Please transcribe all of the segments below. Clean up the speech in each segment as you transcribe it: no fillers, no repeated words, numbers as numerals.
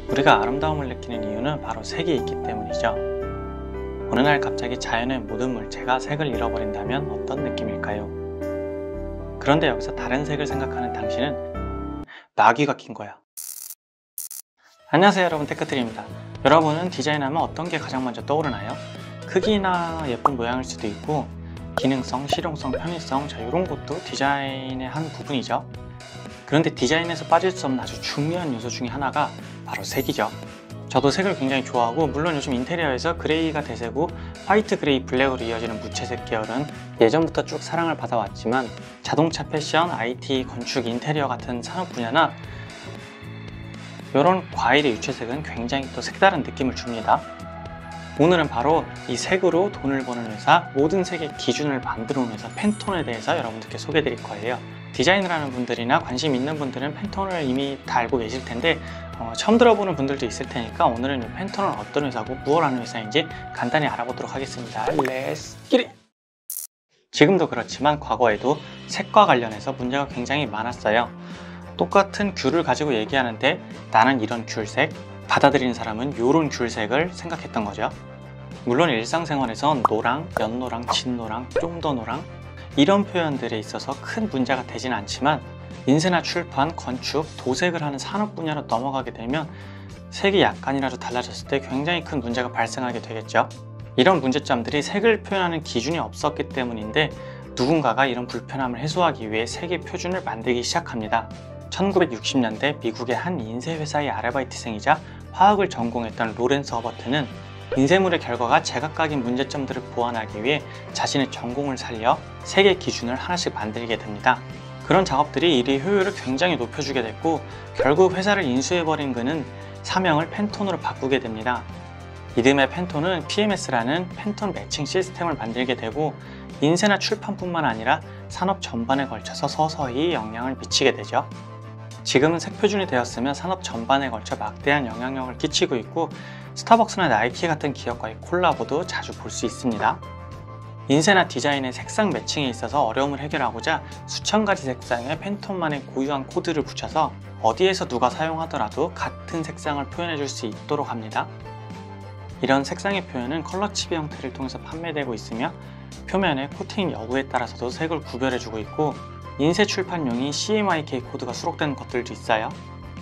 우리가 아름다움을 느끼는 이유는 바로 색이 있기 때문이죠. 어느 날 갑자기 자연의 모든 물체가 색을 잃어버린다면 어떤 느낌일까요? 그런데 여기서 다른 색을 생각하는 당신은 나귀가 낀 거야. 안녕하세요 여러분, 테크트리입니다. 여러분은 디자인하면 어떤 게 가장 먼저 떠오르나요? 크기나 예쁜 모양일 수도 있고 기능성, 실용성, 편의성, 이런 것도 디자인의 한 부분이죠. 그런데 디자인에서 빠질 수 없는 아주 중요한 요소 중에 하나가 바로 색이죠. 저도 색을 굉장히 좋아하고, 물론 요즘 인테리어에서 그레이가 대세고 화이트, 그레이, 블랙으로 이어지는 무채색 계열은 예전부터 쭉 사랑을 받아왔지만 자동차, 패션, IT, 건축, 인테리어 같은 산업 분야나 이런 과일의 유채색은 굉장히 또 색다른 느낌을 줍니다. 오늘은 바로 이 색으로 돈을 버는 회사, 모든 색의 기준을 만들어 놓은 회사 팬톤에 대해서 여러분들께 소개해 드릴 거예요. 디자인을 하는 분들이나 관심 있는 분들은 팬톤을 이미 다 알고 계실 텐데 처음 들어보는 분들도 있을 테니까 오늘은 이 팬톤은 어떤 회사고 무엇을 하는 회사인지 간단히 알아보도록 하겠습니다. Let's get it! 지금도 그렇지만 과거에도 색과 관련해서 문제가 굉장히 많았어요. 똑같은 귤을 가지고 얘기하는데 나는 이런 귤색, 받아들이는 사람은 이런 귤색을 생각했던 거죠. 물론 일상생활에선 노랑, 연노랑, 진노랑, 좀 더 노랑 이런 표현들에 있어서 큰 문제가 되진 않지만 인쇄나 출판, 건축, 도색을 하는 산업 분야로 넘어가게 되면 색이 약간이라도 달라졌을 때 굉장히 큰 문제가 발생하게 되겠죠. 이런 문제점들이 색을 표현하는 기준이 없었기 때문인데 누군가가 이런 불편함을 해소하기 위해 색의 표준을 만들기 시작합니다. 1960년대 미국의 한 인쇄회사의 아르바이트생이자 화학을 전공했던 로렌스 허버트는 인쇄물의 결과가 제각각인 문제점들을 보완하기 위해 자신의 전공을 살려 색의 기준을 하나씩 만들게 됩니다. 그런 작업들이 일의 효율을 굉장히 높여주게 됐고 결국 회사를 인수해버린 그는 사명을 팬톤으로 바꾸게 됩니다. 이듬해 팬톤은 PMS라는 팬톤 매칭 시스템을 만들게 되고 인쇄나 출판뿐만 아니라 산업 전반에 걸쳐서 서서히 영향을 미치게 되죠. 지금은 색 표준이 되었으며 산업 전반에 걸쳐 막대한 영향력을 끼치고 있고 스타벅스나 나이키 같은 기업과의 콜라보도 자주 볼 수 있습니다. 인쇄나 디자인의 색상 매칭에 있어서 어려움을 해결하고자 수천 가지 색상의 팬톤만의 고유한 코드를 붙여서 어디에서 누가 사용하더라도 같은 색상을 표현해 줄 수 있도록 합니다. 이런 색상의 표현은 컬러 칩의 형태를 통해서 판매되고 있으며 표면의 코팅 여부에 따라서도 색을 구별해 주고 있고 인쇄 출판용인 CMYK 코드가 수록되는 것들도 있어요.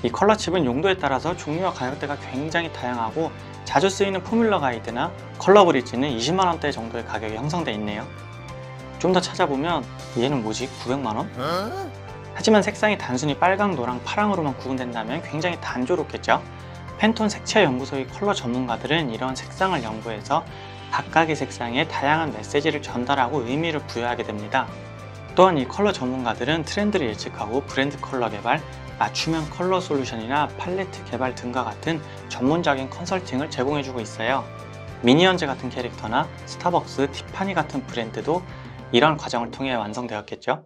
이 컬러 칩은 용도에 따라서 종류와 가격대가 굉장히 다양하고 자주 쓰이는 포뮬러 가이드나 컬러 브릿지는 20만원대 정도의 가격이 형성되어 있네요. 좀 더 찾아보면 얘는 뭐지? 900만원? 하지만 색상이 단순히 빨강, 노랑, 파랑으로만 구분된다면 굉장히 단조롭겠죠? 팬톤 색채 연구소의 컬러 전문가들은 이런 색상을 연구해서 각각의 색상에 다양한 메시지를 전달하고 의미를 부여하게 됩니다. 또한 이 컬러 전문가들은 트렌드를 예측하고 브랜드 컬러 개발, 맞춤형 컬러 솔루션이나 팔레트 개발 등과 같은 전문적인 컨설팅을 제공해주고 있어요. 미니언즈 같은 캐릭터나 스타벅스, 티파니 같은 브랜드도 이런 과정을 통해 완성되었겠죠.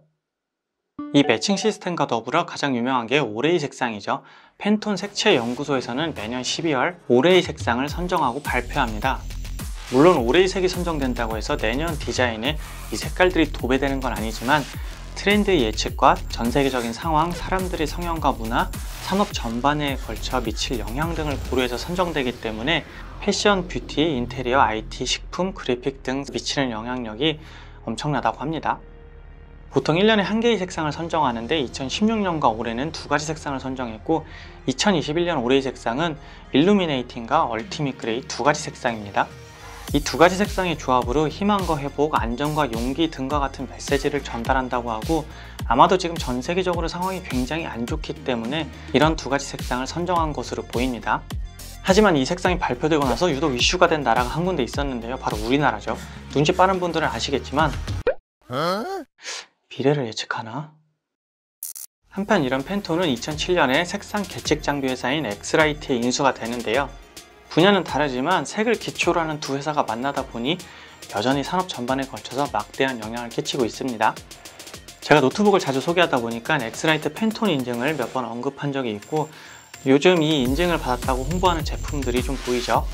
이 매칭 시스템과 더불어 가장 유명한 게 오레이 색상이죠. 팬톤 색채 연구소에서는 매년 12월 오레이 색상을 선정하고 발표합니다. 물론 오레이 색이 선정된다고 해서 내년 디자인에 이 색깔들이 도배되는 건 아니지만 트렌드의 예측과 전 세계적인 상황, 사람들의 성향과 문화, 산업 전반에 걸쳐 미칠 영향 등을 고려해서 선정되기 때문에 패션, 뷰티, 인테리어, IT, 식품, 그래픽 등 미치는 영향력이 엄청나다고 합니다. 보통 1년에 한 개의 색상을 선정하는데 2016년과 올해는 두 가지 색상을 선정했고 2021년 올해의 색상은 일루미네이팅과 얼티밋 그레이 두 가지 색상입니다. 이 두 가지 색상의 조합으로 희망과 회복, 안정과 용기 등과 같은 메시지를 전달한다고 하고 아마도 지금 전 세계적으로 상황이 굉장히 안 좋기 때문에 이런 두 가지 색상을 선정한 것으로 보입니다. 하지만 이 색상이 발표되고 나서 유독 이슈가 된 나라가 한 군데 있었는데요. 바로 우리나라죠. 눈치 빠른 분들은 아시겠지만 미래를 예측하나? 한편 이런 팬톤은 2007년에 색상 계측 장비 회사인 엑스라이트에 인수가 되는데요. 분야는 다르지만 색을 기초로 하는 두 회사가 만나다 보니 여전히 산업 전반에 걸쳐서 막대한 영향을 끼치고 있습니다. 제가 노트북을 자주 소개하다 보니까 엑스라이트 팬톤 인증을 몇 번 언급한 적이 있고 요즘 이 인증을 받았다고 홍보하는 제품들이 좀 보이죠?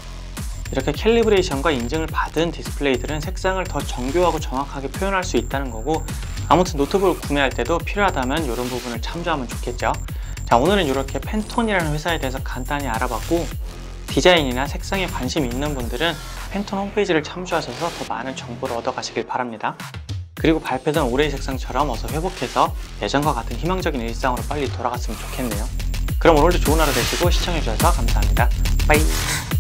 이렇게 캘리브레이션과 인증을 받은 디스플레이들은 색상을 더 정교하고 정확하게 표현할 수 있다는 거고, 아무튼 노트북을 구매할 때도 필요하다면 이런 부분을 참조하면 좋겠죠. 자, 오늘은 이렇게 팬톤이라는 회사에 대해서 간단히 알아봤고, 디자인이나 색상에 관심이 있는 분들은 팬톤 홈페이지를 참조하셔서 더 많은 정보를 얻어가시길 바랍니다. 그리고 발표된 올해의 색상처럼 어서 회복해서 예전과 같은 희망적인 일상으로 빨리 돌아갔으면 좋겠네요. 그럼 오늘도 좋은 하루 되시고 시청해주셔서 감사합니다. 빠이!